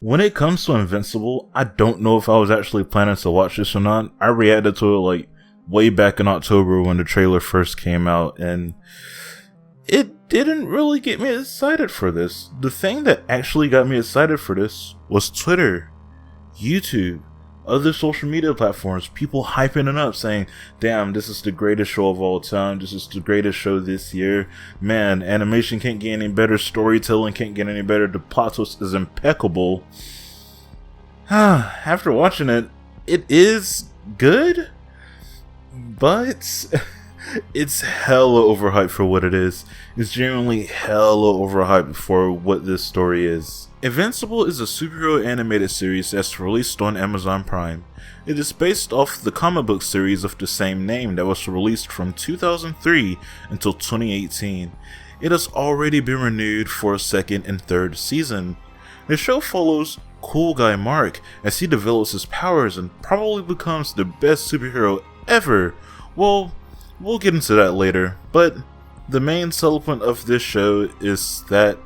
When it comes to Invincible, I don't know if I was actually planning to watch this or not. I reacted to it like way back in October when the trailer first came out, and it didn't really get me excited for this. The thing that actually got me excited for this was Twitter, YouTube, other social media platforms, people hyping it up saying, damn, this is the greatest show of all time, this is the greatest show this year, man, animation can't get any better, storytelling can't get any better, the plot twist is impeccable. After watching it, it is good, but it's hella overhyped for what it is. It's genuinely hella overhyped for what this story is. Invincible is a superhero animated series that's released on Amazon Prime. It is based off the comic book series of the same name that was released from 2003 until 2018. It has already been renewed for a second and third season. The show follows cool guy Mark as he develops his powers and probably becomes the best superhero ever. Well, we'll get into that later, but the main selling point of this show is that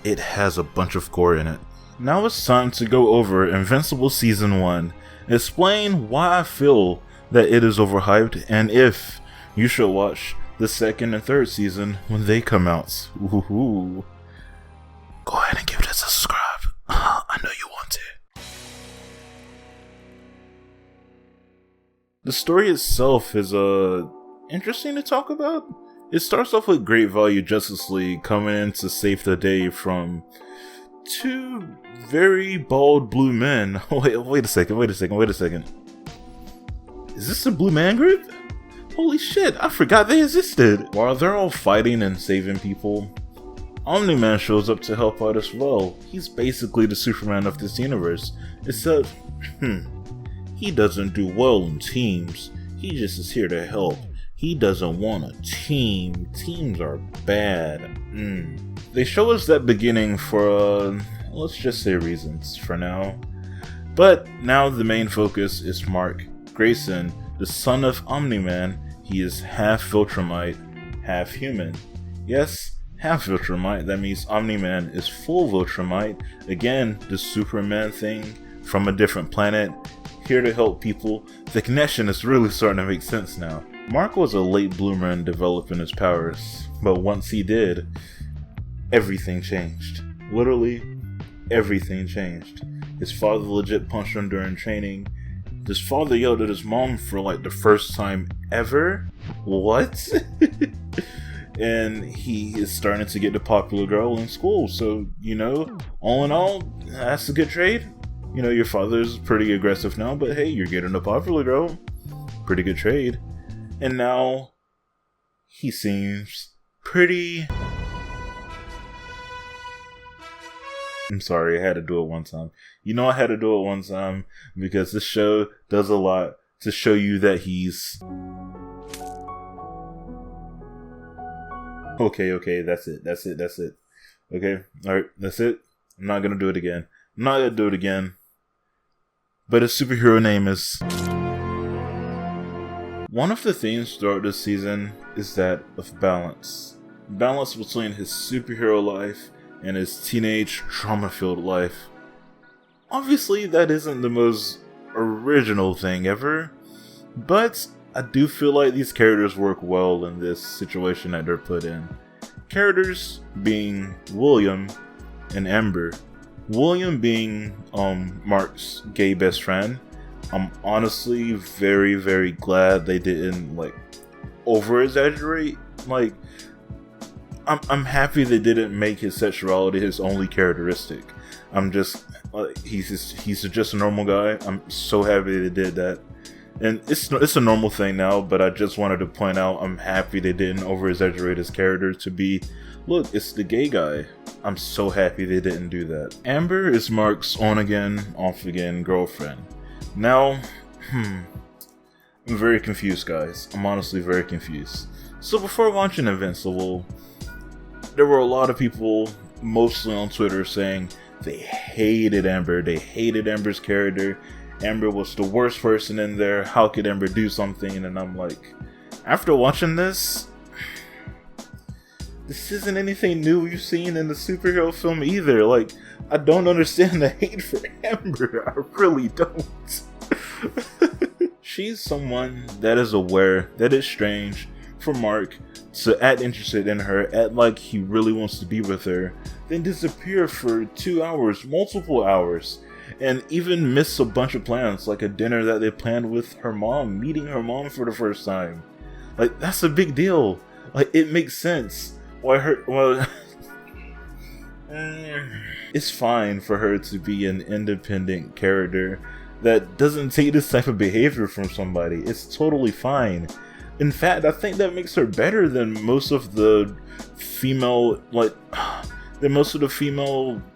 it has a bunch of gore in it. Now it's time to go over Invincible Season 1, explain why I feel that it is overhyped, and if you should watch the second and third season when they come out. Ooh. Go ahead and give it a subscribe. I know you want to. The story itself is interesting to talk about. It starts off with Great Value Justice League coming in to save the day from two very bald blue men. Wait a second. Is this the Blue Man Group? Holy shit, I forgot they existed. While they're all fighting and saving people, Omni-Man shows up to help out as well. He's basically the Superman of this universe, except, he doesn't do well in teams. He just is here to help. He doesn't want a team. Teams are bad. They show us that beginning for, let's just say reasons for now. But now the main focus is Mark Grayson, the son of Omni-Man. He is half Viltrumite, half human. Yes, half Viltrumite, that means Omni-Man is full Viltrumite. Again, the Superman thing from a different planet, here to help people. The connection is really starting to make sense now. Mark was a late bloomer in developing his powers, but once he did, everything changed. Literally, everything changed. His father legit punched him during training. His father yelled at his mom for like the first time ever? What? And he is starting to get the popular girl in school, so, all in all, that's a good trade. Your father's pretty aggressive now, but hey, you're getting a popular girl. Pretty good trade. And now, he seems pretty... I'm sorry, I had to do it one time. I had to do it one time because this show does a lot to show you that he's... Okay, that's it. Okay, alright, that's it. I'm not gonna do it again. But his superhero name is... One of the themes throughout this season is that of balance. Balance between his superhero life and his teenage trauma-filled life. Obviously, that isn't the most original thing ever, but I do feel like these characters work well in this situation that they're put in. Characters being William and Amber. William being Mark's gay best friend. I'm honestly very, very glad they didn't over-exaggerate. I'm happy they didn't make his sexuality his only characteristic. I'm just he's just a normal guy. I'm so happy they did that, and it's a normal thing now. But I just wanted to point out I'm happy they didn't over-exaggerate his character to be, look, it's the gay guy. I'm so happy they didn't do that. Amber is Mark's on again, off again girlfriend. Now, I'm very confused, guys. I'm honestly very confused. So before watching Invincible, there were a lot of people, mostly on Twitter, saying they hated Amber. They hated Amber's character. Amber was the worst person in there. How could Amber do something? And I'm like, after watching this, this isn't anything new we've seen in the superhero film either. Like, I don't understand the hate for Amber. I really don't. She's someone that is aware that it's strange for Mark to act interested in her, act like he really wants to be with her, then disappear for 2 hours, multiple hours, and even miss a bunch of plans, like a dinner that they planned with her mom, meeting her mom for the first time. Like, that's a big deal. Like, it makes sense why it's fine for her to be an independent character that doesn't take this type of behavior from somebody. It's totally fine. In fact, I think that makes her better than most of the female,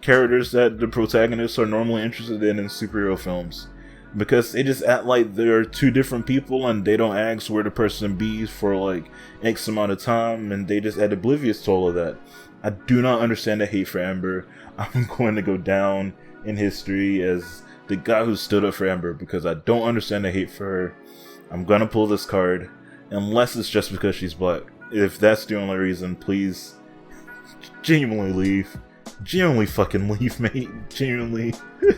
characters that the protagonists are normally interested in superhero films. Because they just act like they're two different people and they don't ask where the person be for like X amount of time, and they just act oblivious to all of that. I do not understand the hate for Amber. I'm going to go down in history as the guy who stood up for Amber because I don't understand the hate for her. I'm gonna pull this card. Unless it's just because she's black. If that's the only reason, please genuinely leave. Genuinely fucking leave, mate. Genuinely.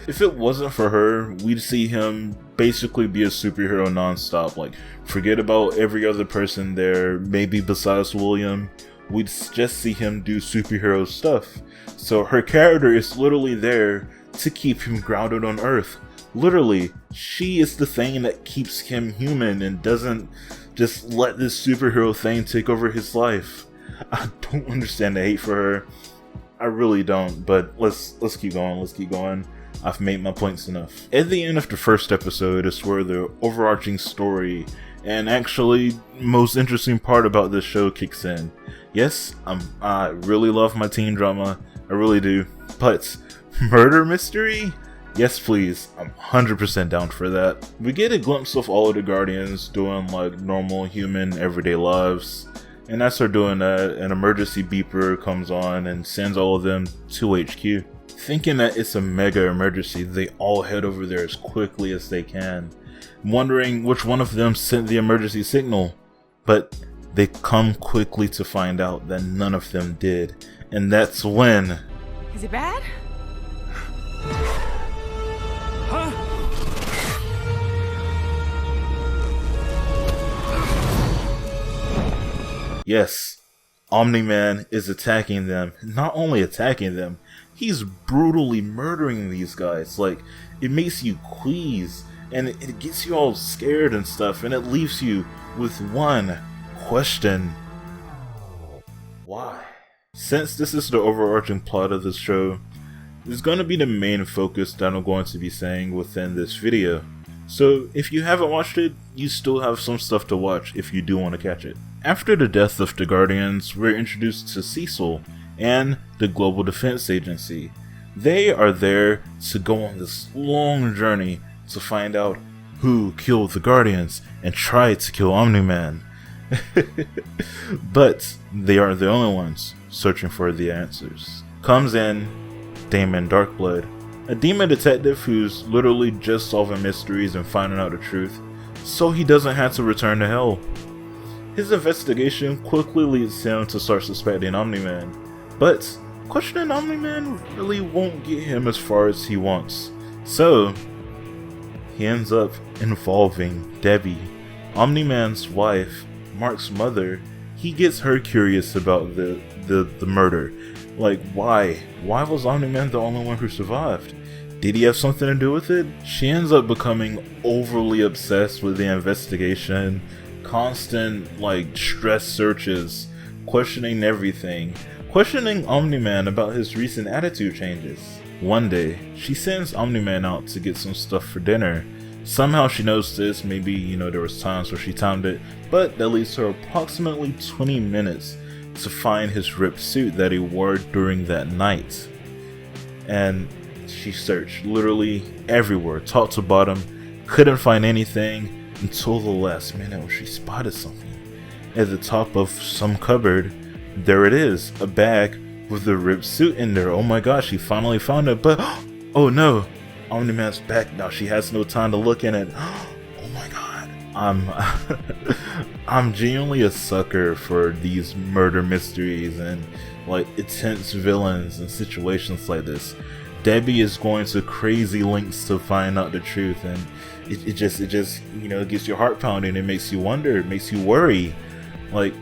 If it wasn't for her, we'd see him basically be a superhero nonstop. Like, forget about every other person there, maybe besides William. We'd just see him do superhero stuff. So her character is literally there to keep him grounded on Earth. Literally, she is the thing that keeps him human and doesn't just let this superhero thing take over his life. I don't understand the hate for her. I really don't, but let's keep going. I've made my points enough. At the end of the first episode is where the overarching story and actually most interesting part about this show kicks in. Yes, I really love my teen drama. I really do. But murder mystery? Yes, please. I'm 100% down for that. We get a glimpse of all of the Guardians doing like normal human everyday lives. And as they're doing that, an emergency beeper comes on and sends all of them to HQ. Thinking that it's a mega emergency, they all head over there as quickly as they can, wondering which one of them sent the emergency signal. But they come quickly to find out that none of them did. And that's when... Is it bad? Huh? Yes, Omni-Man is attacking them. Not only attacking them, he's brutally murdering these guys. Like, it makes you queasy, and it gets you all scared and stuff, and it leaves you with one question. Why? Since this is the overarching plot of this show, it's going to be the main focus that I'm going to be saying within this video. So if you haven't watched it, you still have some stuff to watch if you do want to catch it. After the death of the Guardians, we're introduced to Cecil and the Global Defense Agency. They are there to go on this long journey to find out who killed the Guardians and tried to kill Omni-Man. But they aren't the only ones searching for the answers. Comes in Damon Darkblood, a demon detective who's literally just solving mysteries and finding out the truth, so he doesn't have to return to hell. His investigation quickly leads him to start suspecting Omni-Man, but questioning Omni-Man really won't get him as far as he wants. So, he ends up involving Debbie, Omni-Man's wife, Mark's mother. He gets her curious about the murder. Like, why? Why was Omni-Man the only one who survived? Did he have something to do with it? She ends up becoming overly obsessed with the investigation, constant, like, stress searches, questioning everything, questioning Omni-Man about his recent attitude changes. One day, she sends Omni-Man out to get some stuff for dinner. Somehow she knows this, maybe, there was times where she timed it, but that leaves her approximately 20 minutes to find his ripped suit that he wore during that night. And she searched literally everywhere, top to bottom, couldn't find anything until the last minute when she spotted something. At the top of some cupboard, there it is, a bag with the ripped suit in there. Oh my gosh, she finally found it, but oh no, Omni-Man's back now. She has no time to look in it. Oh my god. I'm I'm genuinely a sucker for these murder mysteries and like intense villains and situations like this. Debbie is going to crazy lengths to find out the truth, and it just it gets your heart pounding. It makes you wonder, it makes you worry. Like,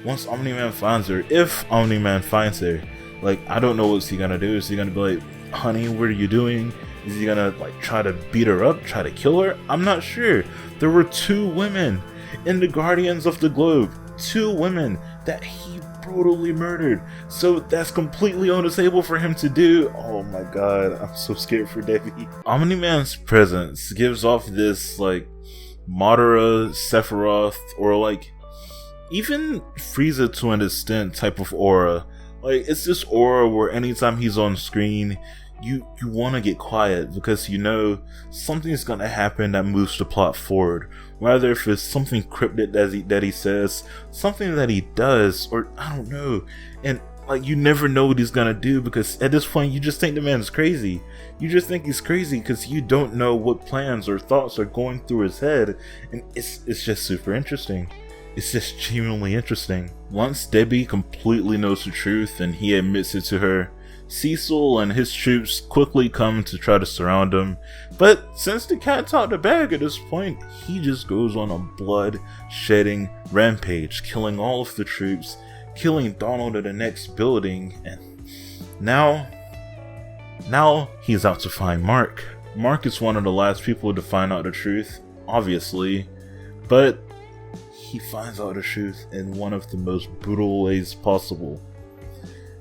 once Omni-Man finds her, if Omni-Man finds her, like, I don't know what's he gonna do. Is he gonna be like, honey, what are you doing? Is he gonna like try to beat her up, try to kill her? I'm not sure. There were 2 women in the Guardians of the Globe, 2 women that he brutally murdered. So that's completely on the table for him to do. Oh my god, I'm so scared for Debbie. Omni-Man's presence gives off this like Madara, Sephiroth, or like even Frieza to an extent type of aura. Like, it's this aura where anytime he's on screen, you want to get quiet because you know something's gonna happen that moves the plot forward. Whether if it's something cryptic that he says, something that he does, or I don't know. And like, you never know what he's gonna do because at this point you just think the man's crazy. You just think he's crazy because you don't know what plans or thoughts are going through his head, and it's just super interesting. It's just genuinely interesting. Once Debbie completely knows the truth and he admits it to her, Cecil and his troops quickly come to try to surround him, but since the cat's out the bag at this point, he just goes on a blood-shedding rampage, killing all of the troops, killing Donald in the next building, and now he's out to find Mark. Mark is one of the last people to find out the truth, obviously, but he finds out the truth in one of the most brutal ways possible.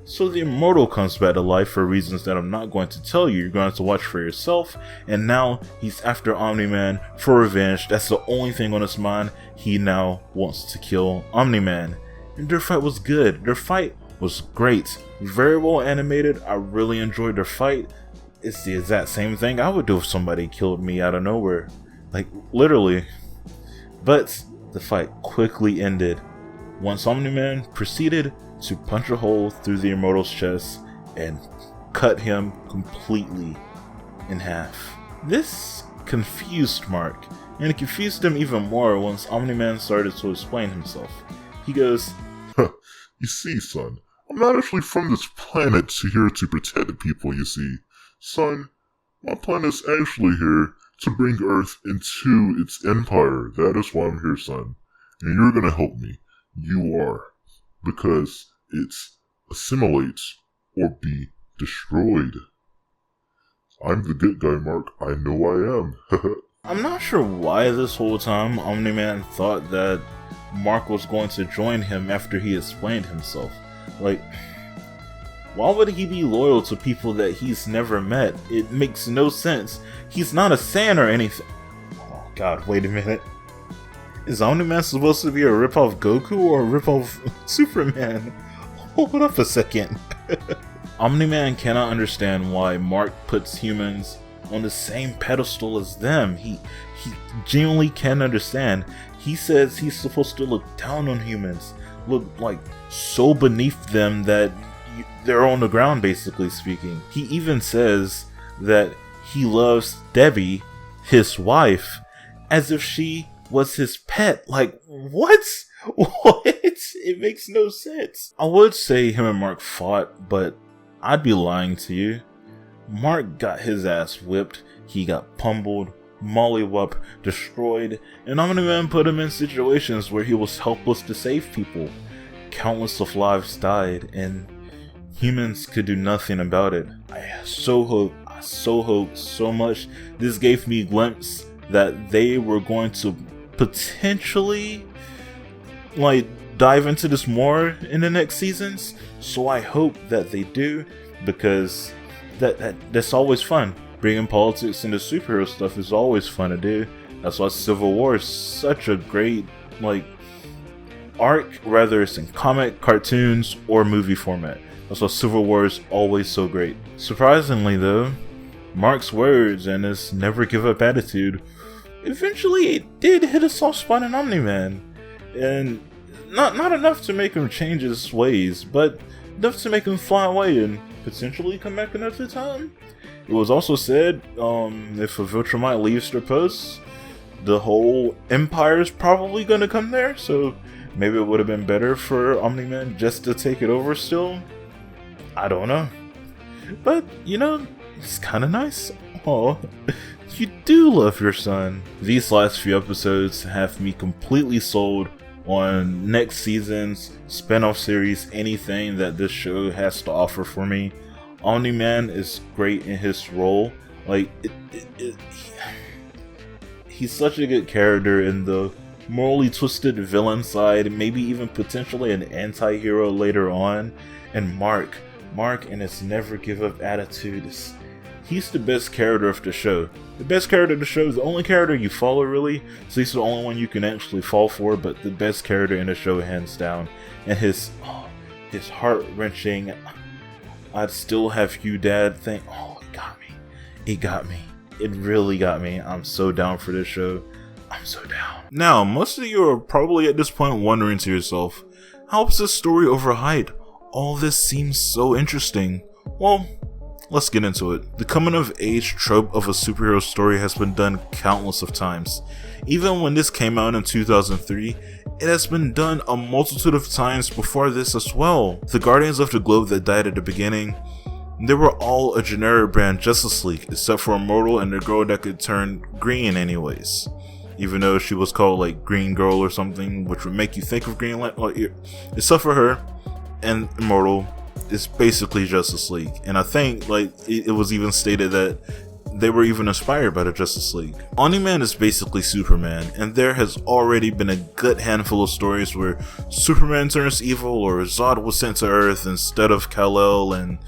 So the Immortal comes back to life for reasons that I'm not going to tell you. You're going to have to watch for yourself. And now he's after Omni-Man for revenge. That's the only thing on his mind. He now wants to kill Omni-Man. And their fight was good. Their fight was great. Very well animated. I really enjoyed their fight. It's the exact same thing I would do if somebody killed me out of nowhere. Like, literally. But the fight quickly ended once Omni-Man proceeded to punch a hole through the Immortal's chest and cut him completely in half. This confused Mark, and it confused him even more once Omni-Man started to explain himself. He goes, You see, son, I'm not actually from this planet here to protect the people, you see. Son, my planet's actually here to bring Earth into its empire. That is why I'm here, son. And you're gonna help me. You are. Because it's assimilate or be destroyed. I'm the good guy, Mark. I know I am. I'm not sure why this whole time Omni-Man thought that Mark was going to join him after he explained himself. Like, why would he be loyal to people that he's never met? It makes no sense. He's not a Saiyan or anything. Oh god, wait a minute. Is Omni-Man supposed to be a ripoff Goku or a ripoff Superman? Hold up a second. Omni-Man cannot understand why Mark puts humans on the same pedestal as them. He genuinely can't understand. He says he's supposed to look down on humans, look like so beneath them that they're on the ground, basically speaking. He even says that he loves Debbie, his wife, as if she was his pet. Like, what? What? It makes no sense. I would say him and Mark fought, but I'd be lying to you. Mark got his ass whipped, he got pummeled, mollywopped, destroyed, and Omni-Man put him in situations where he was helpless to save people. Countless of lives died, and humans could do nothing about it. I so hope so much this gave me a glimpse that they were going to potentially like dive into this more in the next seasons. So I hope that they do, because that's always fun. Bringing politics into superhero stuff is always fun to do. That's why Civil War is such a great like arc, whether it's in comic, cartoons, or movie format. That's why Civil War is always so great. Surprisingly though, Mark's words and his never give up attitude eventually it did hit a soft spot in Omni-Man. And not enough to make him change his ways, but enough to make him fly away and potentially come back another time. It was also said, if a Viltrumite leaves their post, the whole Empire is probably gonna come there, so maybe it would have been better for Omni-Man just to take it over still. I don't know. But, you know, it's kind of nice. Oh, you do love your son. These last few episodes have me completely sold on next season's spin-off series, anything that this show has to offer for me. Omni-Man is great in his role. Like, he's such a good character in the morally twisted villain side, maybe even potentially an anti-hero later on. And Mark and his never give up attitude, he's the best character of the show. The best character of the show is the only character you follow, really, so he's the only one you can actually fall for, but the best character in the show hands down. And his heart-wrenching "I'd still have you, Dad" thing, it got me. It really got me. I'm so down for this show. I'm so down. Now, most of you are probably at this point wondering to yourself, how is this story overhyped? All this seems so interesting. Well, let's get into it. The coming of age trope of a superhero story has been done countless of times. Even when this came out in 2003, it has been done a multitude of times before this as well. The Guardians of the Globe that died at the beginning, they were all a generic brand Justice League, except for Immortal and the girl that could turn green anyways. Even though she was called like Green Girl or something, which would make you think of Green Lantern. Except for her and Immortal, it's basically Justice League. And I think like it was even stated that they were even inspired by the Justice League. Omni-Man is basically Superman, and there has already been a good handful of stories where Superman turns evil or Zod was sent to Earth instead of Kal-El, and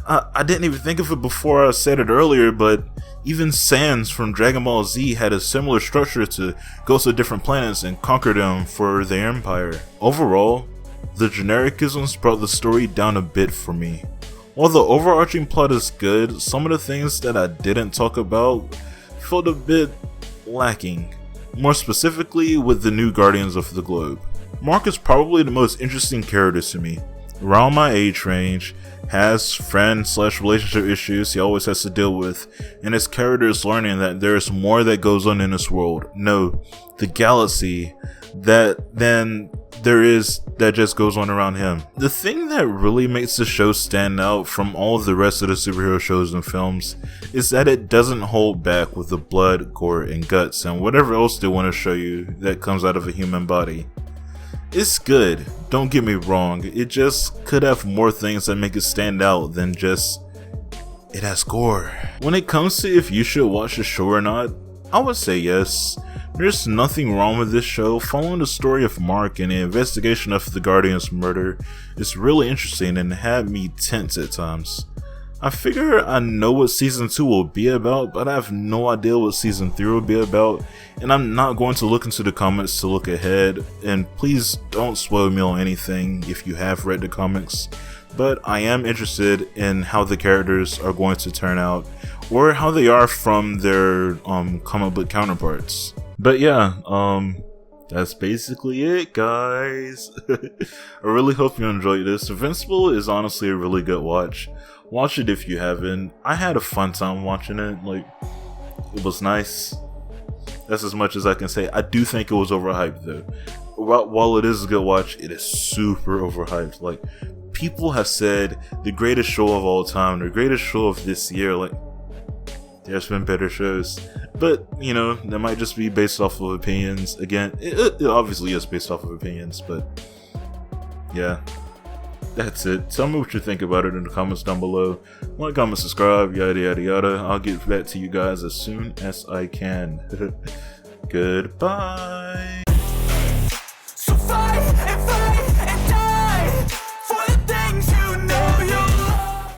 I didn't even think of it before I said it earlier, but even Sans from Dragon Ball Z had a similar structure to go to different planets and conquer them for the Empire. Overall, the genericisms brought the story down a bit for me. While the overarching plot is good, some of the things that I didn't talk about felt a bit lacking. More specifically with the new Guardians of the Globe. Mark is probably the most interesting character to me. Around my age range, has friend/relationship issues he always has to deal with, and his character is learning that there is more that goes on in this world. No, the galaxy, than there is that just goes on around him. The thing that really makes the show stand out from all of the rest of the superhero shows and films is that it doesn't hold back with the blood, gore, and guts, and whatever else they want to show you that comes out of a human body. It's good, don't get me wrong, it just could have more things that make it stand out than just, it has gore. When it comes to if you should watch the show or not, I would say yes. There's nothing wrong with this show. Following the story of Mark and the investigation of the Guardian's murder is really interesting and had me tense at times. I figure I know what season 2 will be about, but I have no idea what season 3 will be about, and I'm not going to look into the comments to look ahead, and please don't spoil me on anything if you have read the comics, but I am interested in how the characters are going to turn out, or how they are from their comic book counterparts. But yeah, that's basically it, guys. I really hope you enjoyed this. Invincible is honestly a really good watch. Watch it if you haven't. I had a fun time watching it. Like, it was nice. That's as much as I can say. I do think it was overhyped though. While it is a good watch, it is super overhyped. Like, people have said the greatest show of all time, the greatest show of this year. Like, there's been better shows, but you know, that might just be based off of opinions. Again, it obviously is based off of opinions, but yeah, that's it. Tell me what you think about it in the comments down below. Like, comment, subscribe, yada yada yada. I'll get back to you guys as soon as I can. Goodbye.